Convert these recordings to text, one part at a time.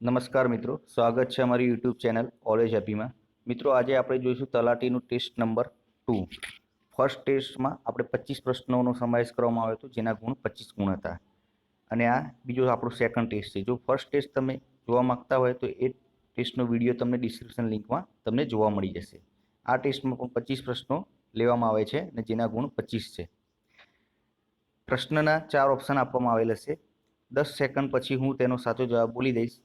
નમસ્કાર મિત્રો, સ્વાગત છે અમારી યુટ્યુબ ચેનલ ઓલેજ હેપીમાં। મિત્રો, આજે આપણે જોઈશું તલાટીનું ટેસ્ટ નંબર 2। ફર્સ્ટ ટેસ્ટમાં આપણે 25 પ્રશ્નોનો સમાવેશ કરવામાં આવ્યો હતો, જેના ગુણ 25 ગુણ હતા। અને આ બીજો આપણો સેકન્ડ ટેસ્ટ છે। જો ફર્સ્ટ ટેસ્ટ તમે જોવા માંગતા હોય તો એ ટેસ્ટનો વિડીયો તમને ડિસ્ક્રિપ્શન લિંકમાં તમને જોવા મળી જશે। આ ટેસ્ટમાં પણ 25 પ્રશ્નો લેવામાં આવે છે અને જેના ગુણ 25 છે। પ્રશ્નના 4 ઓપ્શન આપવામાં આવેલ હશે। 10 સેકન્ડ પછી હું તેનો સાચો જવાબ બોલી દઈશ।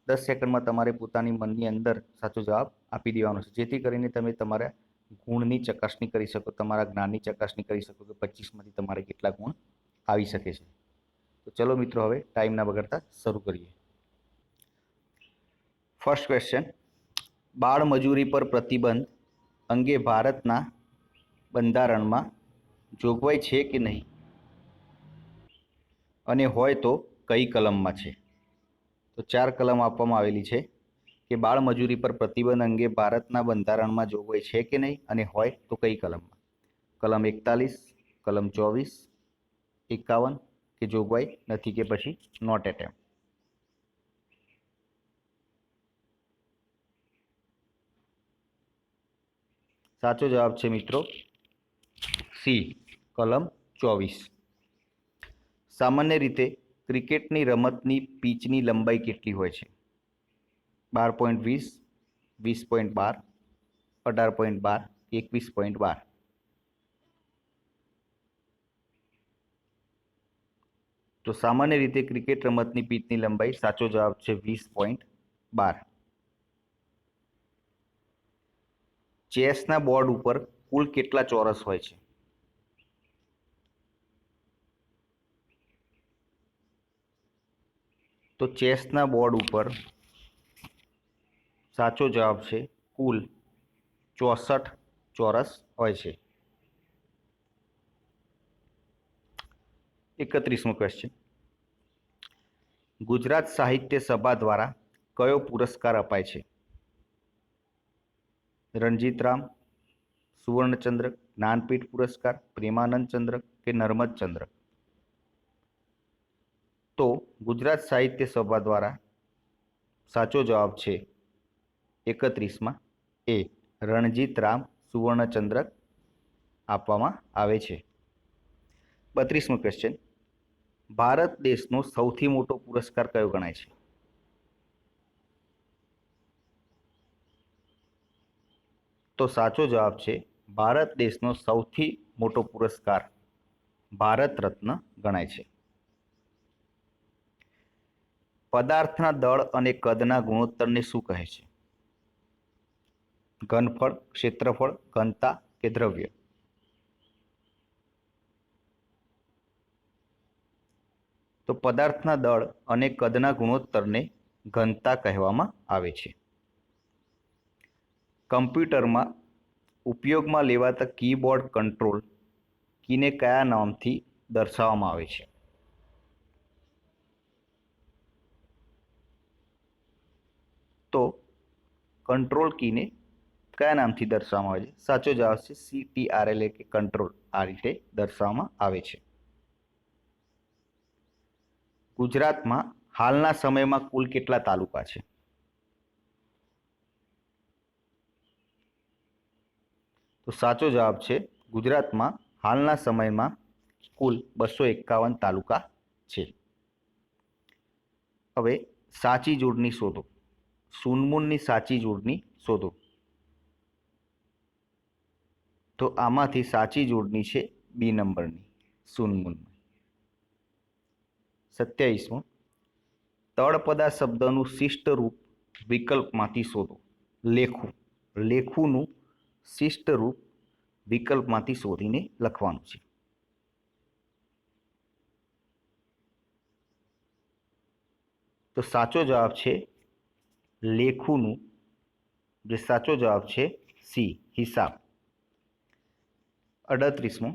10 સેકન્ડમાં તમારે પોતાની મનની અંદર સાચો જવાબ આપી દેવાનો છે, જેથી કરીને તમે તમારા ગુણની ચકાસણી કરી શકો, તમારા જ્ઞાનની ચકાસણી કરી શકો કે 25માંથી તમારે કેટલા ગુણ આવી શકે છે। તો ચલો મિત્રો, હવે ટાઈમ ના બગાડતા શરૂ કરીએ। ફર્સ્ટ ક્વેશ્ચન, બાળ મજૂરી પર પ્રતિબંધ અંગે ભારતના બંધારણમાં જોગવાઈ છે કે નહીં, અને હોય તો કઈ કલમમાં છે? તો 4 કલમ આપવામાં આવેલી છે કે બાળ મજૂરી પર પ્રતિબંધ અંગે ભારતના બંધારણમાં જોગવાઈ છે કે નહીં, અને હોય તો કઈ કલમમાં? કલમ 41, કલમ 24, 51 કે જોગવાઈ નથી કે પછી નોટ એટેમ્પ? સાચો જવાબ છે મિત્રો સી, કલમ 24। સામાન્ય રીતે ક્રિકેટની રમતની પીચની લંબાઈ કેટલી હોય છે? 12.20, 20.12, 18.12, 21.12? તો સામાન્ય રીતે ક્રિકેટ રમતની પીચની લંબાઈ, સાચો જવાબ છે 20.12। ચેસના બોર્ડ ઉપર કુલ કેટલા ચોરસ હોય છે? તો ચેસના બોર્ડ ઉપર સાચો જવાબ છે કુલ 64 ચોરસ હોય છે। 31મો ક્વેશ્ચન, ગુજરાત સાહિત્ય સભા દ્વારા કયો પુરસ્કાર અપાય છે? રણજીતરામ, સુવર્ણચંદ્રક, જ્ઞાનપીઠ પુરસ્કાર, પ્રેમાનંદ ચંદ્રક કે નર્મદ ચંદ્રક? તો ગુજરાત સાહિત્ય સભા દ્વારા સાચો જવાબ છે 31માં એ, રણજીતરામ સુવર્ણચંદ્રક આપવામાં આવે છે। 32મો ક્વેશ્ચન, ભારત દેશનો સૌથી મોટો પુરસ્કાર કયો ગણાય છે? તો સાચો જવાબ છે ભારત દેશનો સૌથી મોટો પુરસ્કાર ભારત રત્ન ગણાય છે। પદાર્થના દળ અને કદના ગુણોત્તરને શું કહે છે? ઘનફળ, ક્ષેત્રફળ, ઘનતા કે દ્રવ્ય? તો પદાર્થના દળ અને કદના ગુણોત્તરને ઘનતા કહેવામાં આવે છે। કમ્પ્યુટરમાં ઉપયોગમાં લેવાતા કીબોર્ડ કંટ્રોલ કીને કયા નામથી દર્શાવવામાં આવે છે? તો કંટ્રોલ કીને કયા નામથી દર્શાવવામાં આવે છે? સાચો જવાબ છે CTRL, કે કંટ્રોલ, આ રીતે દર્શાવવામાં આવે છે। ગુજરાતમાં હાલના સમયમાં કુલ કેટલા તાલુકા છે? તો સાચો જવાબ છે ગુજરાતમાં હાલના સમયમાં કુલ 251 તાલુકા છે। હવે સાચી જોડણી શોધો। શૂન્યમૂળની સાચી જોડણી શોધો। તો આમાંથી સાચી જોડણી છે બી નંબરની, શૂન્યમૂળની। 27મો, તળપદા શબ્દનું શિષ્ટ રૂપ વિકલ્પમાંથી શોધો। લેખું, લેખુનું શિષ્ટ રૂપ વિકલ્પમાંથી શોધીને લખવાનું છે। તો સાચો જવાબ છે લેખુનું, જે સાચો જવાબ છે સી, હિસાબ। 38મો,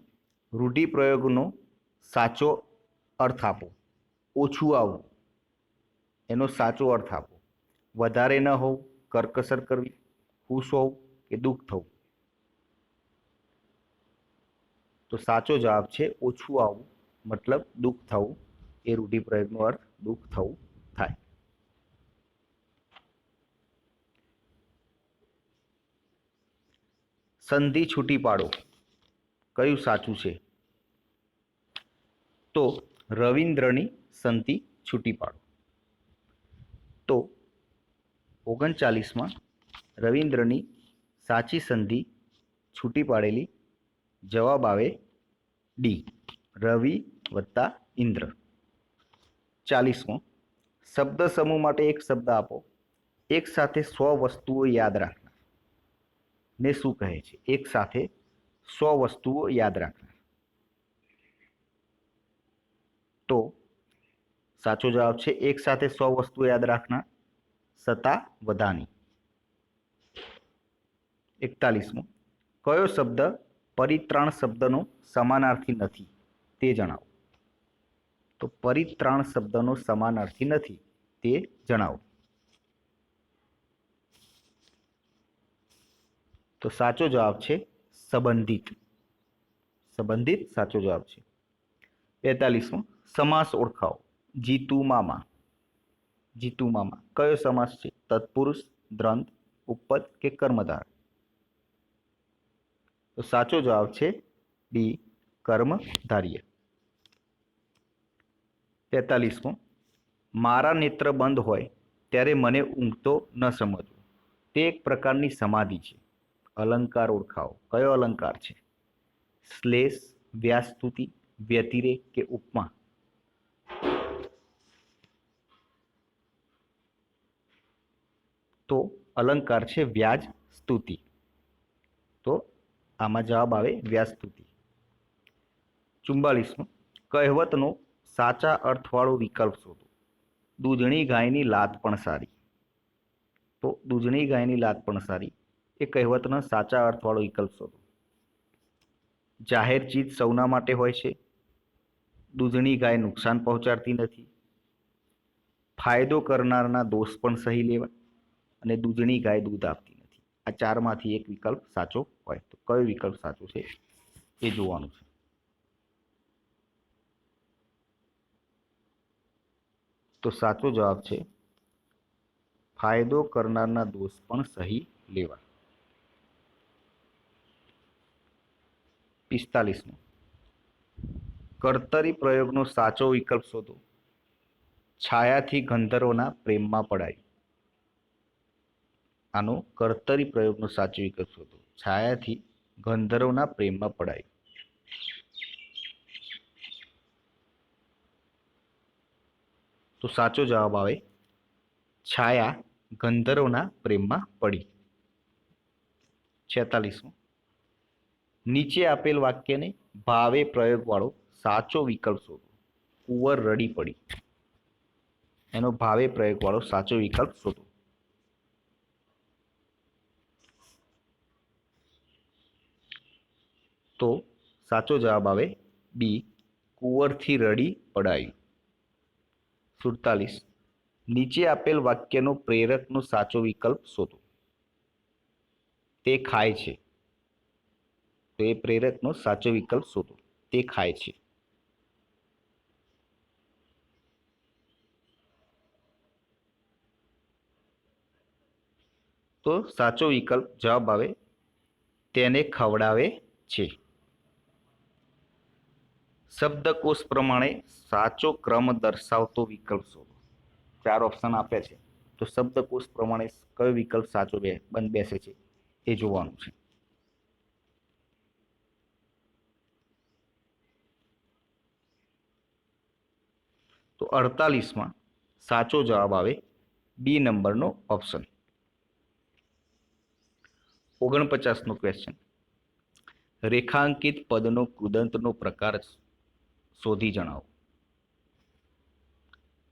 રૂઢિપ્રયોગનો સાચો અર્થ આપો। ઓછું આવવું, એનો સાચો અર્થ આપો। વધારે ન હોવું, કરકસર કરવી, ખુશ હોવું કે દુઃખ થવું? તો સાચો જવાબ છે ઓછું આવવું, મતલબ દુઃખ થવું, એ રૂઢિપ્રયોગનો અર્થ દુઃખ થવું થાય। સંધિ છૂટી પાડો કયું સાચું છે? તો રવિન્દ્રની સંધિ છૂટી પાડો. તો 39માં રવિન્દ્રની સાચી સંધિ છૂટી પાડેલી. જવાબ આવે ડી, રવિ વત્તા ઇન્દ્ર. 40મો શબ્દ સમૂહ માટે એક શબ્દ આપો. એક સાથે 100 વસ્તુઓ યાદ રાખનાર ને શું કહે છે? એક સાથે 100 વસ્તુઓ યાદ રાખનાર. તો સાચો જવાબ છે એક સાથે 100 વસ્તુઓ યાદ રાખનાર સતાવધાની. 41મો કયો શબ્દ પરિત્રાણ શબ્દનો સમાનાર્થી નથી તે જણાવો. તો પરિત્રાણ શબ્દનો સમાનાર્થી નથી તે જણાવો. તો સાચો જવાબ છે સંબંધિત. સંબંધિત સાચો જવાબ છે. 42મો સમાસ ઓળખાવો. જીતુ મામા. જીતુ મામા કયો સમાસ છે? તત્પુરુષ, દ્વંદ, ઉપપદ કે કર્મધાર? તો સાચો જવાબ છે ડી, કર્મધાર્ય. 43મો મારા નેત્ર બંધ હોય ત્યારે મને ઊંઘતો ન સમજવો. તે એક પ્રકારની સમાધિ છે. અલંકાર ઓળખાવો. કયો અલંકાર છે? શ્લેષ, વ્યાસ્તુતિ, વ્યતિરેક કે ઉપમા? તો અલંકાર છે વ્યાજ સ્તુતિ. તો આમાં જવાબ આવે વ્યાસ્તુતિ. 44મો કહેવતનો સાચા અર્થવાળો વિકલ્પ શોધો. દૂધણી ગાયની લાત પણ સારી. તો દૂધણી ગાયની લાત પણ સારી એ કહેવતનો સાચા અર્થવાળો વિકલ્પ શોધો. જાહેર ચીજ સૌના માટે હોય છે. દૂધણી ગાય નુકસાન પહોંચાડતી નથી. ફાયદો કરનારના દોષ પણ સહી લેવા. અને દૂધણી ગાય દૂધ આપતી નથી. આ ચારમાંથી એક વિકલ્પ સાચો હોય. તો કયો વિકલ્પ સાચો છે એ જોવાનું છે. તો સાચો જવાબ છે ફાયદો કરનારના દોષ પણ સહી લેવા. 45મો કર્તરી પ્રયોગનો સાચો વિકલ્પ શોધો. છાયાથી ગંધર્વના પ્રેમમાં પડાયું. આનો કર્તરી પ્રયોગનો સાચો વિકલ્પ શોધો. છાયાથી ગંધર્વના પ્રેમમાં પડાયું. તો સાચો જવાબ આવે છાયા ગંધર્વના પ્રેમમાં પડી. 46મો નીચે આપેલ વાક્યને ભાવે પ્રયોગવાળો સાચો વિકલ્પ શોધો. કુંવર રડી પડી. એનો ભાવે પ્રયોગવાળો સાચો વિકલ્પ શોધો. તો સાચો જવાબ આવે બી, કુંવરથી રડી પડાયું. 47 નીચે આપેલ વાક્યનો પ્રેરકનો સાચો વિકલ્પ શોધો. તે ખાય છે. તો એ પ્રેરકનો સાચો વિકલ્પ શોધો. તે ખાય છે. તો સાચો વિકલ્પ જવાબ આવે તેને ખવડાવે છે. શબ્દકોશ પ્રમાણે સાચો ક્રમ દર્શાવતો વિકલ્પ શોધો. 4 ઓપ્શન આપ્યા છે. તો શબ્દકોશ પ્રમાણે કયો વિકલ્પ સાચો બંધ બેસે છે એ જોવાનું છે. તો 48માં સાચો જવાબ આવે બી નંબરનો ઓપ્શન. 49નો ક્વેશ્ચન રેખાંકિત પદનો કૃદંતનો પ્રકાર શોધી જણાવો.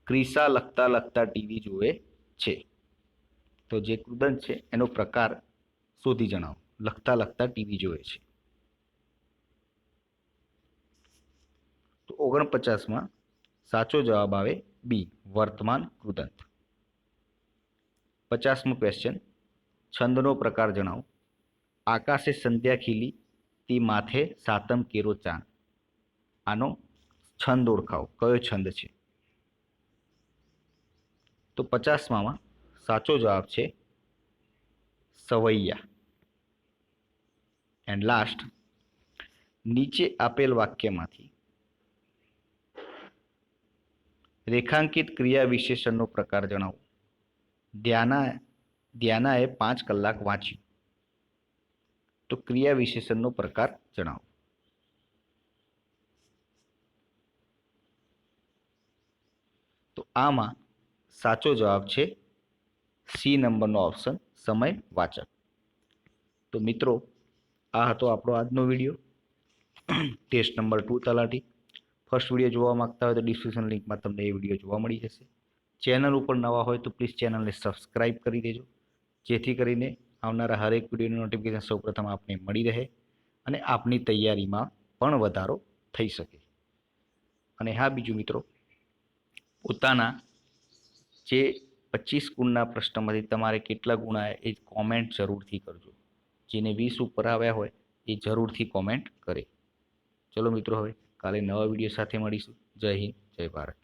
ક્રિસા લખતા લખતા ટીવી જુએ છે. તો જે કૃદંત છે એનો પ્રકાર શોધી જણાવો. લખતા લખતા ટીવી જુએ છે. તો 49માં સાચો જવાબ આવે બી, વર્તમાન કૃદંત. 50મો ક્વેશ્ચન છંદનો પ્રકાર જણાવો. આકાશે સંધ્યા ખીલી તે માથે સાતમ કેરો ચાંદ. આનો છંદ ઓળખાવો. કયો છંદ છે? તો 50માં સાચો જવાબ છે સવૈયા. એન્ડ લાસ્ટ, નીચે આપેલ વાક્યમાંથી રેખાંકિત ક્રિયા વિશેષણનો પ્રકાર જણાવો. ધ્યાનાએ 5 કલાક વાંચ્યું, તો ક્રિયા વિશેષણનો પ્રકાર જણાવો. તો આમાં સાચો જવાબ છે સી નંબરનો ઓપ્શન, સમય વાચક. તો મિત્રો, આ હતો આપણો આજનો વિડીયો, ટેસ્ટ નંબર 2 તલાટી. ફર્સ્ટ વિડીયો જોવા માંગતા હોય તો ડિસ્ક્રિપ્શન લિંકમાં તમને એ વિડીયો જોવા મળી જશે. ચેનલ ઉપર નવા હોય તો પ્લીઝ ચેનલને સબસ્ક્રાઇબ કરી દેજો, જેથી કરીને આવનારા હરેક વિડીયોની નોટિફિકેશન સૌપ્રથમ આપને મળી રહે અને આપની તૈયારીમાં પણ વધારો થઈ શકે. અને હા, બીજું મિત્રો, પોતાના જે 25 ગુણના પ્રશ્નમાંથી તમારે કેટલા ગુણ આવ્યા એ કોમેન્ટ જરૂરથી કરજો. જેને 20 ઉપર આવ્યા હોય એ જરૂરથી કોમેન્ટ કરે. ચલો મિત્રો, હવે કાલે નવા વિડીયો સાથે મળીશું. જય હિન્દ, જય ભારત.